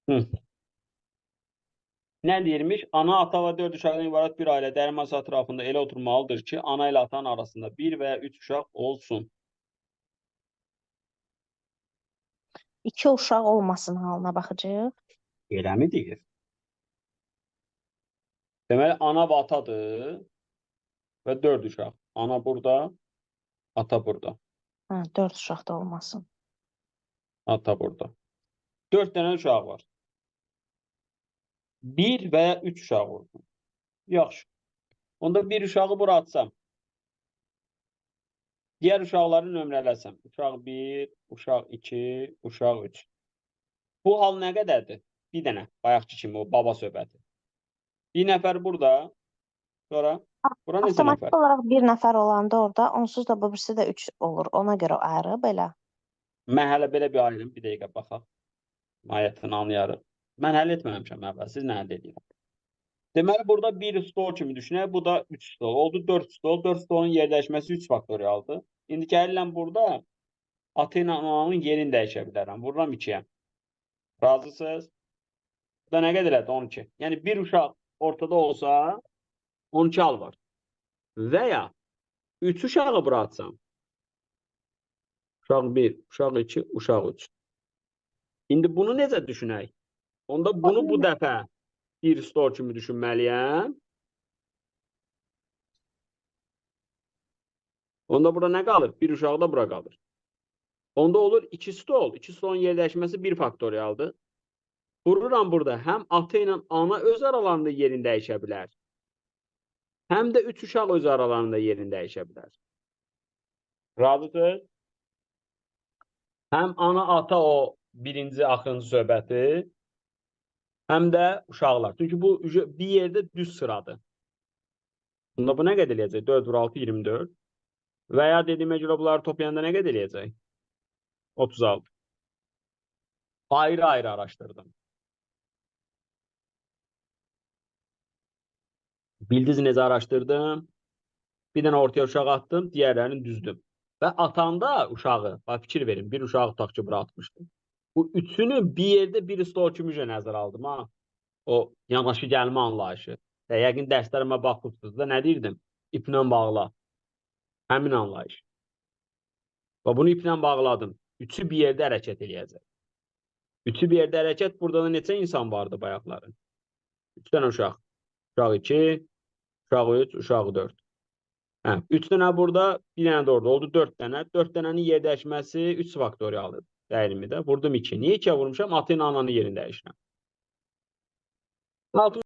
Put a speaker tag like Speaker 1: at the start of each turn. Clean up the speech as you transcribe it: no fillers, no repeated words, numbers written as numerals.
Speaker 1: Hı. Nə deyirmiş? Ana, ata və 4 uşaqdan ibarət bir ailə dəyərli masa ətrafında elə oturmalıdır ki, ana ilə atanın arasında 1 və ya 3 uşaq olsun.
Speaker 2: 2 uşaq olmasın halına baxacağıq.
Speaker 1: Elə mi deyir? Deməli, ana və atadır və 4 uşaq. Ana burada, ata burada,
Speaker 2: Hə, 4 uşaq da olmasın.
Speaker 1: ata burada. 4 dənə uşaq var. 1 və ya 3 uşaq olsun. Yaxşı. Onda bir uşağı bura atsam. Diğer uşaqları nömrələsəm. Uşaq 1, uşaq 2, uşaq 3. Bu hal nə qədərdir? Bir dənə. Bayaqçı kimi o baba söhbəti. Bir nəfər burada. Sonra bura neçə
Speaker 2: Avtomatik
Speaker 1: nəfər?
Speaker 2: olaraq bir nəfər olanda orada, onsuz da bu birisi də 3 olur. Ona görə ayrı belə.
Speaker 1: Mən hələ belə bir ayırım. Bir dəqiqə baxaq. Mahiyyətini anlayarıq. Mən həll etməmişəm əvvəl. Siz nə həll edirəm? Deməli, burada bir stol kimi düşünək. Bu da 3 stol. Oldu 4 stol. 4 stolun yerləşməsi 3 faktorialdır. İndi gəlirəm burada ata ilə ananın yerini dəyişə bilərəm. Vururam 2-yə. Razısınız? Bu da nə qədər edir? 12. Yəni bir uşaq ortada olsa 12 al var. Və ya 3 uşağı bura atsam. Uşaq 1, uşaq 2, uşaq 3. İndi bunu necə düşünək? Onda bunu bu dəfə bir stol kimi düşünməliyəm. Onda bura nə qalır? Bir uşaq da bura qalır. Onda olur 2 stol. 2 stolun yerləşməsi 1 faktorialdır. Vururam burada. Həm ata ilə ana öz aralarında yerini dəyişə bilər. Həm də 3 uşaq öz aralarında yerini dəyişə bilər. Razısınız? Həm ana, ata o birinci, axırıncı söhbəti, həm də uşaqlar. Çünki bu bir yerdə düz sıradır. Bunda bu nə qədər eləyəcək? 4 vur 6, 24. Və ya dediyimə görə bunları toplayanda nə qədər eləyəcək? 36. Ayrı-ayrı araşdırdım. Bildiniz necə araşdırdım? Bir dənə ortaya uşaq atdım, digərlərini düzdüm. Və atanda uşağı, bax fikir verin, bir uşağı tutaq ki, bura atmışdım. Bu üçünü bir yerdə bir stol kimi nəzərə aldım ha. O yanaşı gəlmə anlayışı. Yəqin dərslərimə baxırsınız da nə deyirdim? İplə bağla. Həmin anlayış. Və bunu iplə bağladım. Üçü bir yerdə hərəkət eləyəcək. Üçü bir yerdə hərəkət, burada da neçə insan vardı bayaqların? 3 dənə uşaq. Uşaq 2, uşaq 3, uşaq 4. Hə, 3 dənə burada, bir dənə də orada oldu 4 dənə. 4 dənənin yer dəyişməsi 3 faktorialdır. Dəyərimi də. Vurdum 2. Niyə 2-yə vurmuşam? Atı ilə ananın yerini dəyişirəm.